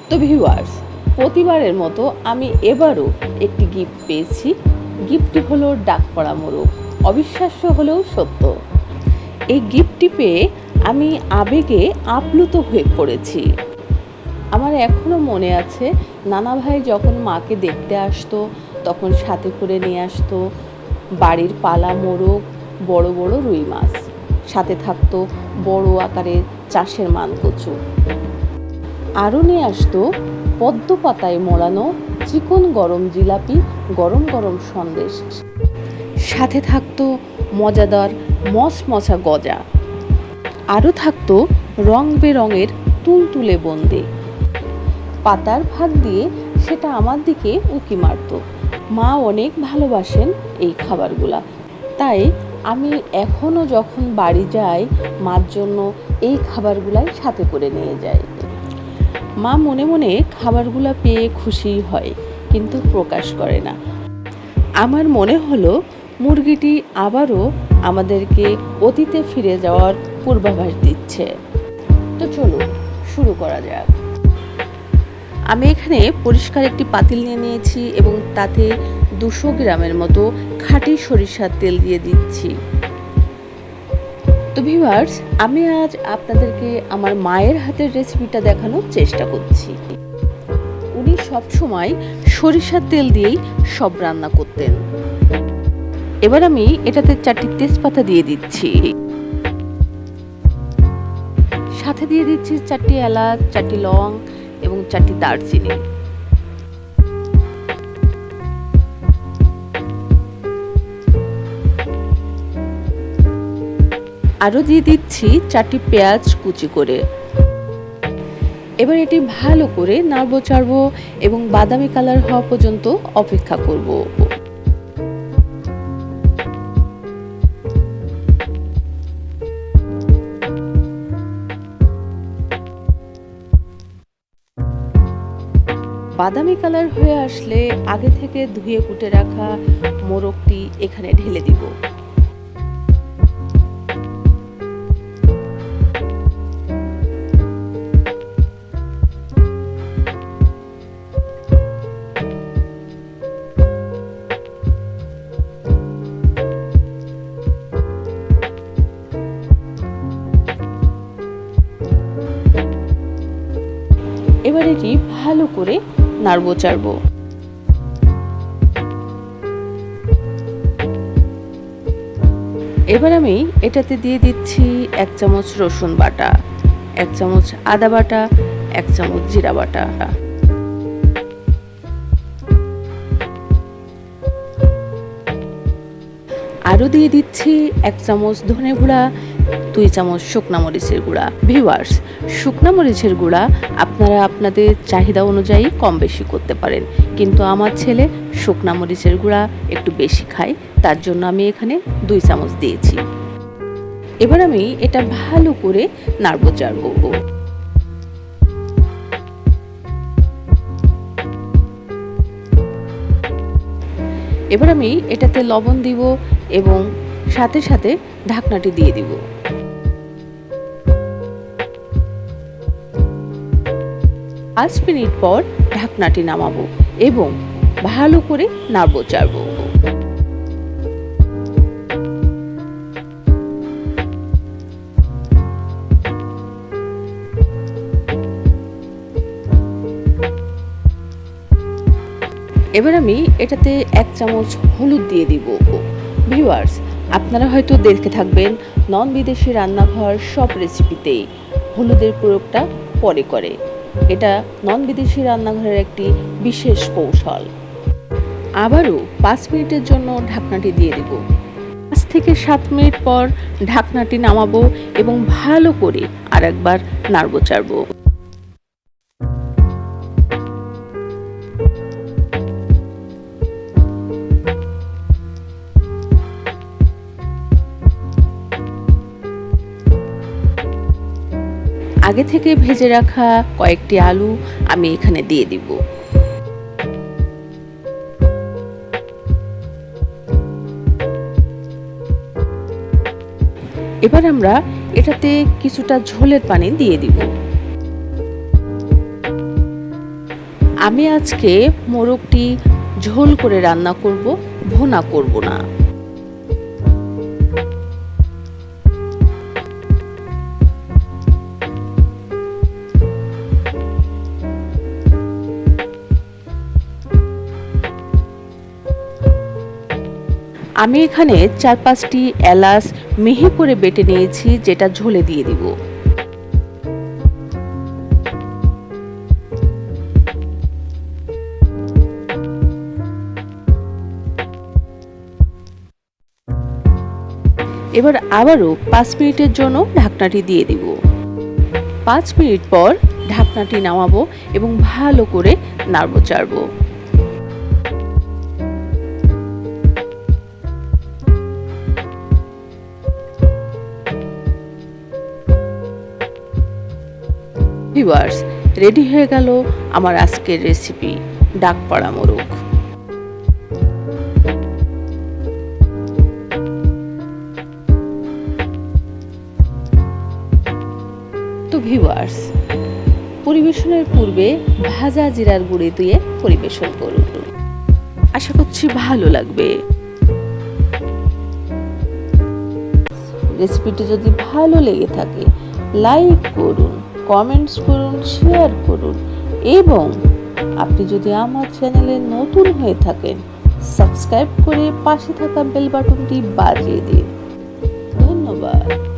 তো ভিউয়ার্স, প্রতিবারের মতো আমি এবারও একটি গিফট পেয়েছি। গিফটটি হলো ডাক পড়া মোরগ। অবিশ্বাস্য হলেও সত্য। এই গিফটটি পেয়ে আমি আবেগে আপ্লুত হয়ে পড়েছি। আমার এখনও মনে আছে, নানা ভাই যখন মাকে দেখতে আসতো তখন সাথে করে নিয়ে আসতো বাড়ির পালা মোরগ, বড় বড় রুই মাছ, সাথে থাকতো বড় আকারের চাষের মানকচু। আরও নিয়ে আসতো পদ্ম পাতায় মোড়ানো চিকন গরম জিলাপি, গরম গরম সন্দেশ, সাথে থাকতো মজাদার মশমশা গজা। আরও থাকতো রং বেরঙের তুলতুলে বোঁদে। পাতার ভাগ দিয়ে সেটা আমার দিকে উকি মারত। মা অনেক ভালোবাসেন এই খাবারগুলা, তাই আমি এখনও যখন বাড়ি যাই মার জন্য এই খাবারগুলাই সাথে করে নিয়ে যাই। মা মনে মনে খাবারগুলো পেয়ে খুশি হয়, কিন্তু প্রকাশ করে না। আমার মনে হলো মুরগিটি আবারও আমাদেরকে অতীতে ফিরে যাওয়ার পূর্বাভাস দিচ্ছে। তো চলো শুরু করা যাক। আমি এখানে পরিষ্কার একটি পাতিল নিয়ে নিয়েছি এবং তাতে 200 গ্রামের মতো খাঁটি সরিষার তেল দিয়ে দিচ্ছি। তো ভিউয়ার্স, আমি আজ আপনাদেরকে আমার মায়ের হাতের রেসিপিটা দেখানোর চেষ্টা করছি। উনি সবসময় সরিষার তেল দিয়েই সব রান্না করতেন। এবার আমি এটাতে 4টি তেজপাতা দিয়ে দিচ্ছি, সাথে দিয়ে দিচ্ছি 4টি এলাচ, 4টি লং এবং 4টি দারচিনি। আরও দিয়ে দিচ্ছি 4টি পেঁয়াজ কুচি করে। এবার এটি ভালো করে নাড়বো চাড়বো এবং বাদামি কালার হওয়া পর্যন্ত অপেক্ষা করব। বাদামি কালার হয়ে আসলে আগে থেকে ধুয়ে কুটে রাখা মোরগটি এখানে ঢেলে দিব। এবার এটি ভালো করে নাড়বো চাড়বো। এবার আমি এটাতে দিয়ে দিচ্ছি 1 চামচ রসুন বাটা, 1 চামচ আদা বাটা, 1 চামচ জিরা বাটা। আরও দিয়ে দিচ্ছি 1 চামচ ধনে গুঁড়া, 2 চামচ শুকনা মরিচের গুঁড়া। ভিউয়ার্স, শুকনা মরিচের গুঁড়া আপনারা আপনাদের চাহিদা অনুযায়ী কম বেশি করতে পারেন, কিন্তু আমার ছেলে শুকনা মরিচের গুঁড়া একটু বেশি খায়, তার জন্য আমি এখানে 2 চামচ দিয়েছি। এবার আমি এটা ভালো করে নাড়বো চাড়বো। এবার আমি এটাতে লবণ দিব এবং সাথে সাথে ঢাকনাটি দিয়ে দিব। 5 মিনিট পর ঢাকনাটি নামাবো এবং ভালো করে নাড়বো চাড়বো। এবার আমি এটাতে 1 চামচ হলুদ দিয়ে দিব। ভিউয়ার্স, আপনারা হয়তো দেখে থাকবেন নন বিদেশি রান্নাঘর সব রেসিপিতেই হলুদের প্রয়োগটা পরে করে। এটা নন বিদেশি রান্নাঘরের একটি বিশেষ কৌশল। আবারও 5 মিনিটের জন্য ঢাকনাটি দিয়ে দেব। 5 থেকে 7 মিনিট পর ঢাকনাটি নামাবো এবং ভালো করে আরেকবার নাড়বো চাড়বো। আগে থেকে ভেজে রাখা কয়েকটি আলু আমি এখানে দিয়ে দিব। এবার আমরা এটাতে কিছুটা ঝোলের পানি দিয়ে দিব। আমি আজকে মোরগটি ঝোল করে রান্না করব, ভুনা করব না। আমি এখানে 4-5টি এলাচ মিহি করে বেটে নিয়েছি, যেটা ঝোলে দিয়ে দিব। এবার আবারও 5 মিনিটের জন্য ঢাকনাটি দিয়ে দিব। 5 মিনিট পর ঢাকনাটি নামাবো এবং ভালো করে নাড়বো চাড়বো। ভিউয়ার্স, রেডি হয়ে গেল আমার আজকের রেসিপি ডাকপাড়া মোরগ। তো ভিউয়ার্স, পরিবেশনের পূর্বে ভাজা জিরার গুঁড়ি দিয়ে পরিবেশন করুন। আশা করছি ভালো লাগবে। রেসিপিটি যদি ভালো লেগে থাকে লাইক করুন, কমেন্টস করুন, শেয়ার করুন এবং আপনি যদি আমার চ্যানেলে নতুন হয়ে থাকেন সাবস্ক্রাইব করে পাশে থাকা বেল বাটনটি বাজিয়ে দিন। ধন্যবাদ।